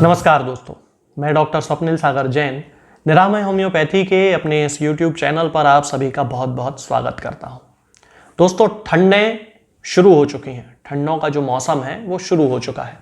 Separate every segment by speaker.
Speaker 1: नमस्कार दोस्तों, मैं डॉक्टर स्वप्निल सागर जैन निरामय होम्योपैथी के अपने इस YouTube चैनल पर आप सभी का बहुत बहुत स्वागत करता हूं। दोस्तों, ठंडें शुरू हो चुकी हैं। ठंडों का जो मौसम है वो शुरू हो चुका है।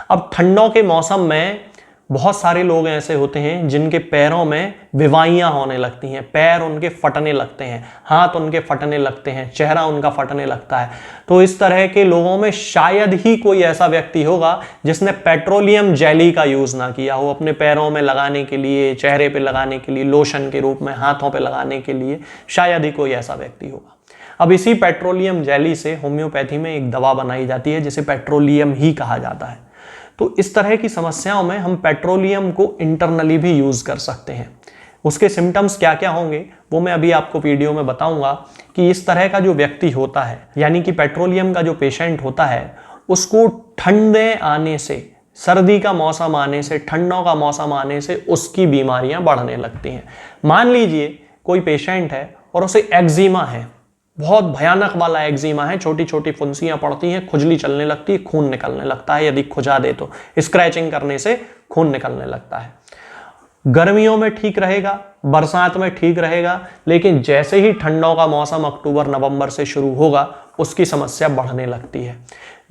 Speaker 1: अब ठंडों के मौसम में बहुत सारे लोग ऐसे होते हैं जिनके पैरों में विवाइयाँ होने लगती हैं, पैर उनके फटने लगते हैं, हाथ उनके फटने लगते हैं, चेहरा उनका फटने लगता है। तो इस तरह के लोगों में शायद ही कोई ऐसा व्यक्ति होगा जिसने पेट्रोलियम जेली का यूज़ ना किया हो अपने पैरों में लगाने के लिए, चेहरे पे लगाने के लिए, लोशन के रूप में हाथों पे लगाने के लिए। शायद ही कोई ऐसा व्यक्ति होगा। अब इसी पेट्रोलियम जेली से होम्योपैथी में एक दवा बनाई जाती है जिसे पेट्रोलियम ही कहा जाता है। तो इस तरह की समस्याओं में हम पेट्रोलियम को इंटरनली भी यूज कर सकते हैं। उसके सिम्टम्स क्या क्या होंगे वो मैं अभी आपको वीडियो में बताऊंगा कि इस तरह का जो व्यक्ति होता है, यानी कि पेट्रोलियम का जो पेशेंट होता है, उसको ठंडे आने से, सर्दी का मौसम आने से, ठंडों का मौसम आने से उसकी बीमारियां बढ़ने लगती हैं। मान लीजिए कोई पेशेंट है और उसे एक्जिमा है, बहुत भयानक वाला एक्जिमा है, छोटी छोटी फुंसियां पड़ती हैं, खुजली चलने लगती है, खून निकलने लगता है, यदि खुजा दे तो स्क्रैचिंग करने से खून निकलने लगता है। गर्मियों में ठीक रहेगा, बरसात में ठीक रहेगा, लेकिन जैसे ही ठंडों का मौसम अक्टूबर नवंबर से शुरू होगा उसकी समस्या बढ़ने लगती है।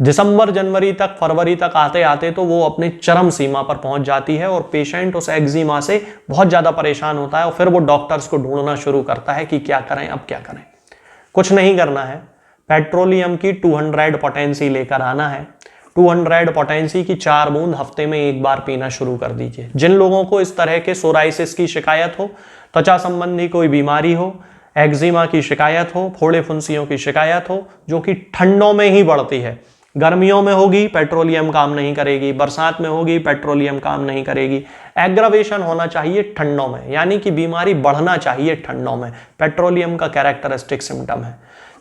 Speaker 1: दिसंबर जनवरी तक, फरवरी तक आते आते तो वो अपने चरम सीमा पर पहुंच जाती है और पेशेंट उस एक्जिमा से बहुत ज़्यादा परेशान होता है और फिर वो डॉक्टर्स को ढूंढना शुरू करता है कि क्या करें, अब क्या करें। कुछ नहीं करना है, पेट्रोलियम की 200 पोटेंसी लेकर आना है। 200 पोटेंसी की 4 बूंद हफ्ते में एक बार पीना शुरू कर दीजिए। जिन लोगों को इस तरह के सोराइसिस की शिकायत हो, त्वचा संबंधी कोई बीमारी हो, एक्जिमा की शिकायत हो, फोड़े फुंसियों की शिकायत हो, जो कि ठंडों में ही बढ़ती है, गर्मियों में होगी पेट्रोलियम काम नहीं करेगी, बरसात में होगी पेट्रोलियम काम नहीं करेगी, एग्रावेशन होना चाहिए ठंडों में, यानी कि बीमारी बढ़ना चाहिए ठंडों में, पेट्रोलियम का कैरेक्टरिस्टिक सिम्टम है,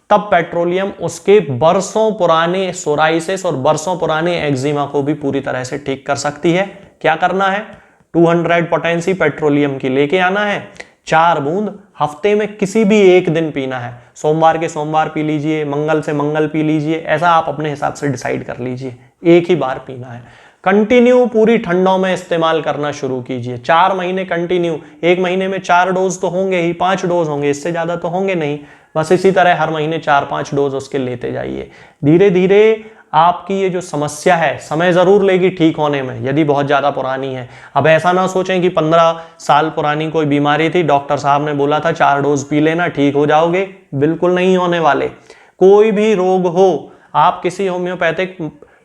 Speaker 1: तब पेट्रोलियम उसके बरसों पुराने सोराइसिस और बरसों पुराने एक्जिमा को भी पूरी तरह से ठीक कर सकती है। क्या करना है? 200 पोटेंसी पेट्रोलियम की लेके आना है, 4 बूंद हफ्ते में किसी भी एक दिन पीना है। सोमवार के सोमवार पी लीजिए, मंगल से मंगल पी लीजिए, ऐसा आप अपने हिसाब से डिसाइड कर लीजिए। एक ही बार पीना है। कंटिन्यू पूरी ठंडों में इस्तेमाल करना शुरू कीजिए। 4 महीने कंटिन्यू, एक महीने में 4 डोज तो होंगे ही, 5 डोज होंगे, इससे ज्यादा तो होंगे नहीं। बस इसी तरह हर महीने 4-5 डोज उसके लेते जाइए। धीरे धीरे आपकी ये जो समस्या है समय जरूर लेगी ठीक होने में, यदि बहुत ज्यादा पुरानी है। अब ऐसा ना सोचें कि 15 साल पुरानी कोई बीमारी थी, डॉक्टर साहब ने बोला था 4 डोज पी लेना ठीक हो जाओगे। बिल्कुल नहीं होने वाले। कोई भी रोग हो, आप किसी होम्योपैथिक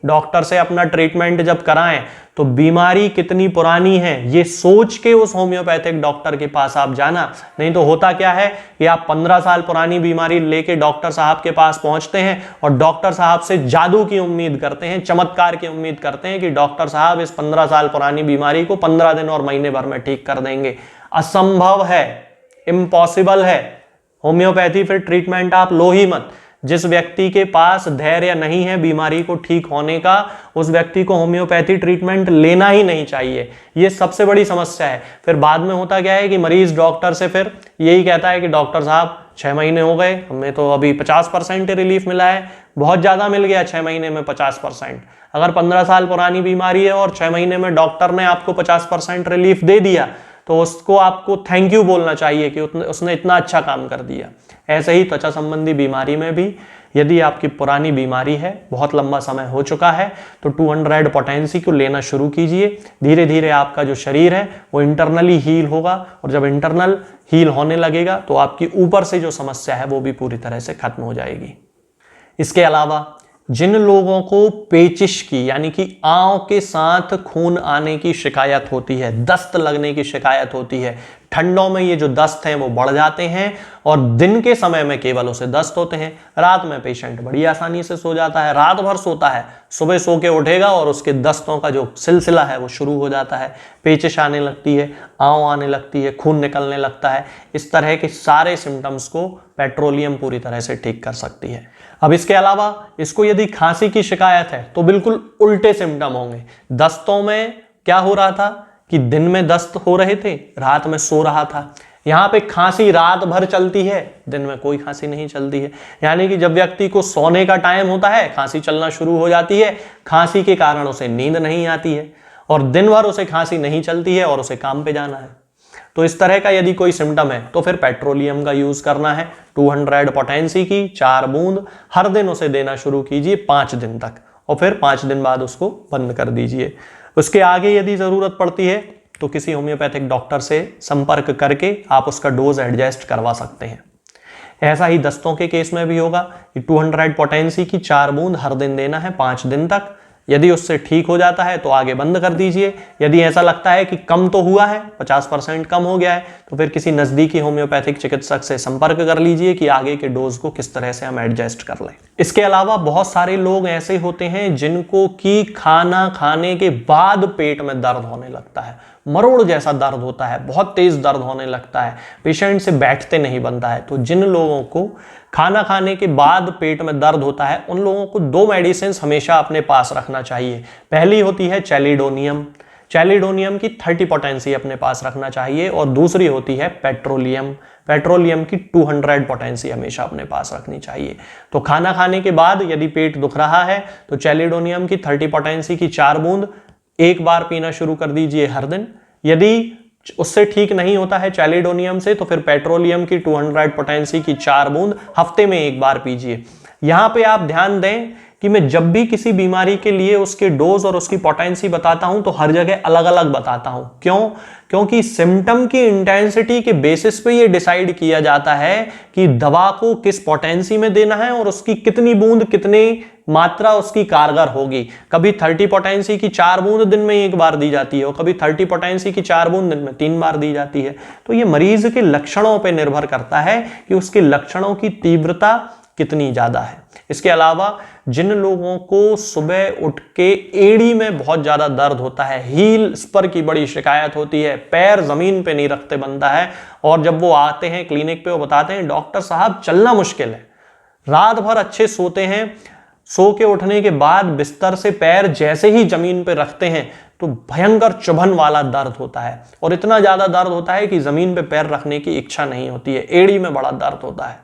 Speaker 1: डॉक्टर से अपना ट्रीटमेंट जब कराएं तो बीमारी कितनी पुरानी है ये सोच के उस होम्योपैथिक डॉक्टर के पास आप जाना। नहीं तो होता क्या है कि आप 15 साल पुरानी बीमारी लेके डॉक्टर साहब के पास पहुंचते हैं और डॉक्टर साहब से जादू की उम्मीद करते हैं, चमत्कार की उम्मीद करते हैं कि डॉक्टर साहब इस 15 साल पुरानी बीमारी को 15 दिन और महीने भर में ठीक कर देंगे। असंभव है, इम्पॉसिबल है। होम्योपैथी फिर ट्रीटमेंट आप लो ही मत। जिस व्यक्ति के पास धैर्य नहीं है बीमारी को ठीक होने का, उस व्यक्ति को होम्योपैथी ट्रीटमेंट लेना ही नहीं चाहिए। ये सबसे बड़ी समस्या है। फिर बाद में होता क्या है कि मरीज डॉक्टर से फिर यही कहता है कि डॉक्टर साहब 6 महीने हो गए, हमें तो अभी 50% रिलीफ मिला है। बहुत ज़्यादा मिल गया 6 महीने में 50%। अगर 15 साल पुरानी बीमारी है और 6 महीने में डॉक्टर ने आपको 50% रिलीफ दे दिया तो उसको आपको थैंक यू बोलना चाहिए कि उसने इतना अच्छा काम कर दिया। ऐसे ही त्वचा संबंधी बीमारी में भी यदि आपकी पुरानी बीमारी है, बहुत लंबा समय हो चुका है, तो 200 पोटेंसी को लेना शुरू कीजिए। धीरे धीरे आपका जो शरीर है वो इंटरनली हील होगा और जब इंटरनल हील होने लगेगा तो आपकी ऊपर से जो समस्या है वो भी पूरी तरह से खत्म हो जाएगी। इसके अलावा जिन लोगों को पेचिश की, यानी कि आंव के साथ खून आने की शिकायत होती है, दस्त लगने की शिकायत होती है, ठंडों में ये जो दस्त हैं वो बढ़ जाते हैं और दिन के समय में केवल उसे दस्त होते हैं। रात में पेशेंट बड़ी आसानी से सो जाता है, रात भर सोता है, सुबह सो के उठेगा और उसके दस्तों का जो सिलसिला है वो शुरू हो जाता है। पेचिश आने लगती है, आंव आने लगती है, खून निकलने लगता है। इस तरह के सारे सिम्टम्स को पेट्रोलियम पूरी तरह से ठीक कर सकती है। अब इसके अलावा इसको यदि खांसी की शिकायत है तो बिल्कुल उल्टे सिम्टम होंगे। दस्तों में क्या हो रहा था कि दिन में दस्त हो रहे थे, रात में सो रहा था। यहाँ पे खांसी रात भर चलती है, दिन में कोई खांसी नहीं चलती है। यानी कि जब व्यक्ति को सोने का टाइम होता है खांसी चलना शुरू हो जाती है, खांसी के कारण उसे नींद नहीं आती है। और दिन भर उसे खांसी नहीं चलती है और उसे काम पे जाना है। तो इस तरह का यदि कोई सिम्टम है तो फिर पेट्रोलियम का यूज करना है। 200 पोटेंसी की 4 बूंद हर दिन उसे देना शुरू कीजिए 5 दिन तक, और फिर 5 दिन बाद उसको बंद कर दीजिए। उसके आगे यदि जरूरत पड़ती है तो किसी होम्योपैथिक डॉक्टर से संपर्क करके आप उसका डोज एडजस्ट करवा सकते हैं। ऐसा ही दस्तों के केस में भी होगा कि 200 पोटेंसी की 4 बूंद हर दिन देना है 5 दिन तक। यदि उससे ठीक हो जाता है तो आगे बंद कर दीजिए। यदि ऐसा लगता है कि कम तो हुआ है, 50% कम हो गया है, तो फिर किसी नजदीकी होम्योपैथिक चिकित्सक से संपर्क कर लीजिए कि आगे के डोज को किस तरह से हम एडजस्ट कर लें। इसके अलावा बहुत सारे लोग ऐसे होते हैं जिनको कि खाना खाने के बाद पेट में दर्द होने लगता है, मरोड़ जैसा दर्द होता है, बहुत तेज दर्द होने लगता है, पेशेंट से बैठते नहीं बनता है। तो जिन लोगों को खाना खाने के बाद पेट में दर्द होता है उन लोगों को 2 मेडिसिन हमेशा अपने पास रखना चाहिए। पहली होती है चैलिडोनियम, चैलिडोनियम की 30 पोटेंसी अपने पास रखना चाहिए, और दूसरी होती है पेट्रोलियम, पेट्रोलियम की 200 पोटेंसी हमेशा अपने पास रखनी चाहिए। तो खाना खाने के बाद यदि पेट दुख रहा है तो चैलिडोनियम की 30 पोटेंसी की 4 बूंद एक बार पीना शुरू कर दीजिए हर दिन। यदि उससे ठीक नहीं होता है चैलिडोनियम से तो फिर पेट्रोलियम की 200 पोटेंसी की 4 बूंद हफ्ते में एक बार पीजिए। यहां पे आप ध्यान दें कि मैं जब भी किसी बीमारी के लिए उसके डोज और उसकी पोटेंसी बताता हूं तो हर जगह अलग अलग बताता हूं। क्यों? क्योंकि सिम्टम की इंटेंसिटी के बेसिस पे ये डिसाइड किया जाता है कि दवा को किस पोटेंसी में देना है और उसकी कितनी बूंद, कितनी मात्रा उसकी कारगर होगी। कभी 30 पोटेंसी की 4 बूंद दिन में एक बार दी जाती है और कभी 30 पोटेंसी की 4 बूंद दिन में 3 बार दी जाती है। तो ये मरीज के लक्षणों पर निर्भर करता है कि उसके लक्षणों की तीव्रता कितनी ज्यादा है। इसके अलावा जिन लोगों को सुबह उठ के एड़ी में बहुत ज्यादा दर्द होता है, हील स्पर की बड़ी शिकायत होती है, पैर जमीन पे नहीं रखते बनता है, और जब वो आते हैं क्लिनिक पे वो बताते हैं डॉक्टर साहब चलना मुश्किल है, रात भर अच्छे सोते हैं, सो के उठने के बाद बिस्तर से पैर जैसे ही जमीन पे रखते हैं तो भयंकर चुभन वाला दर्द होता है, और इतना ज्यादा दर्द होता है कि जमीन पे पैर रखने की इच्छा नहीं होती है, एड़ी में बड़ा दर्द होता है।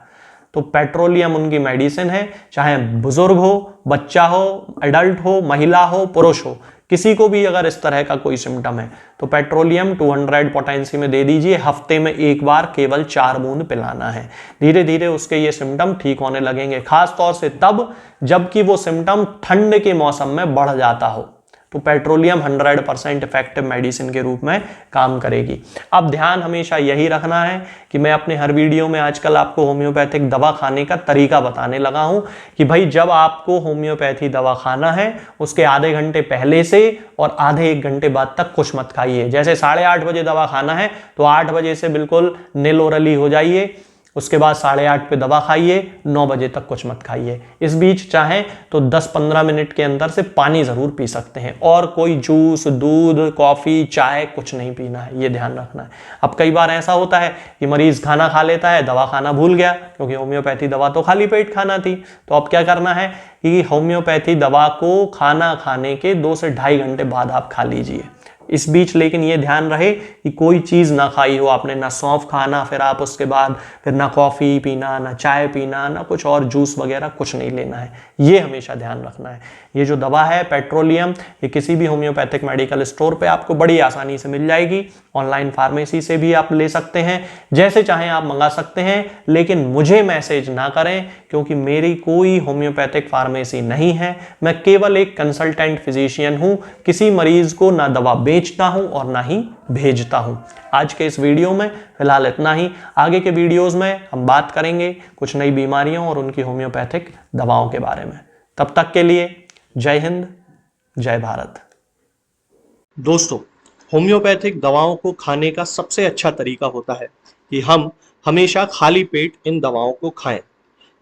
Speaker 1: तो पेट्रोलियम उनकी मेडिसिन है, चाहे बुजुर्ग हो, बच्चा हो, एडल्ट हो, महिला हो, पुरुष हो, किसी को भी अगर इस तरह का कोई सिम्टम है तो पेट्रोलियम 200 पोटेंसी में दे दीजिए। हफ्ते में एक बार केवल 4 बूंद पिलाना है। धीरे धीरे उसके ये सिम्टम ठीक होने लगेंगे, खास तौर से तब जबकि वो सिम्टम ठंड के मौसम में बढ़ जाता हो तो पेट्रोलियम 100% इफेक्टिव मेडिसिन के रूप में काम करेगी। अब ध्यान हमेशा यही रखना है कि मैं अपने हर वीडियो में आजकल आपको होम्योपैथिक दवा खाने का तरीका बताने लगा हूं कि भाई जब आपको होम्योपैथी दवा खाना है उसके आधे घंटे पहले से और आधे 1 घंटे बाद तक कुछ मत खाइए। जैसे 8:30 बजे दवा खाना है तो 8 बजे से बिल्कुल निल ओरली हो जाइए, उसके बाद 8:30 पे दवा खाइए, 9 बजे तक कुछ मत खाइए। इस बीच चाहें तो 10-15 मिनट के अंदर से पानी जरूर पी सकते हैं, और कोई जूस, दूध, कॉफी, चाय कुछ नहीं पीना है, ये ध्यान रखना है। अब कई बार ऐसा होता है कि मरीज खाना खा लेता है, दवा खाना भूल गया, क्योंकि होम्योपैथी दवा तो खाली पेट खाना थी। तो अब क्या करना है कि होम्योपैथी दवा को खाना खाने के 2 से 2.5 घंटे बाद आप खा लीजिए। इस बीच लेकिन ये ध्यान रहे कि कोई चीज़ ना खाई हो आपने, ना सौंफ खाना, फिर आप उसके बाद फिर ना कॉफ़ी पीना, ना चाय पीना, ना कुछ और जूस वगैरह कुछ नहीं लेना है, ये हमेशा ध्यान रखना है। ये जो दवा है पेट्रोलियम, ये किसी भी होम्योपैथिक मेडिकल स्टोर पे आपको बड़ी आसानी से मिल जाएगी। ऑनलाइन फार्मेसी से भी आप ले सकते हैं, जैसे चाहें आप मंगा सकते हैं, लेकिन मुझे मैसेज ना करें क्योंकि मेरी कोई होम्योपैथिक फार्मेसी नहीं है। मैं केवल एक कंसल्टेंट फिजिशियन हूं, किसी मरीज को ना दवा बेचता हूं और ना ही भेजता हूं। आज के इस वीडियो में फिलहाल इतना ही। आगे के वीडियोस में हम बात करेंगे कुछ नई बीमारियों और उनकी होम्योपैथिक दवाओं के बारे में। तब तक के लिए जय हिंद, जय भारत। दोस्तों, होम्योपैथिक दवाओं को खाने का सबसे अच्छा तरीका होता है कि हम हमेशा खाली पेट इन दवाओं को खाएं।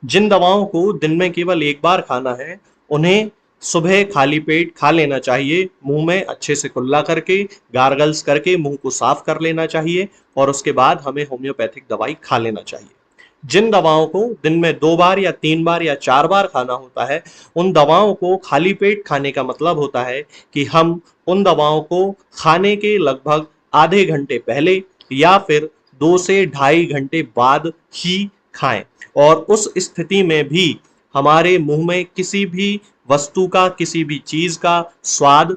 Speaker 1: जिन दवाओं को दिन में केवल एक बार खाना है उन्हें सुबह खाली पेट खा लेना चाहिए, मुंह में अच्छे से कुल्ला करके, गार्गल्स करके मुंह को साफ कर लेना चाहिए, और उसके बाद हमें होम्योपैथिक दवाई खा लेना चाहिए। जिन दवाओं को दिन में 2 बार या 3 बार या 4 बार खाना होता है उन दवाओं को खाली पेट खाने का मतलब होता है कि हम उन दवाओं को खाने के लगभग आधे घंटे पहले या फिर 2 से 2.5 घंटे बाद ही खाएं, और उस स्थिति में भी हमारे मुंह में किसी भी वस्तु का, किसी भी चीज का स्वाद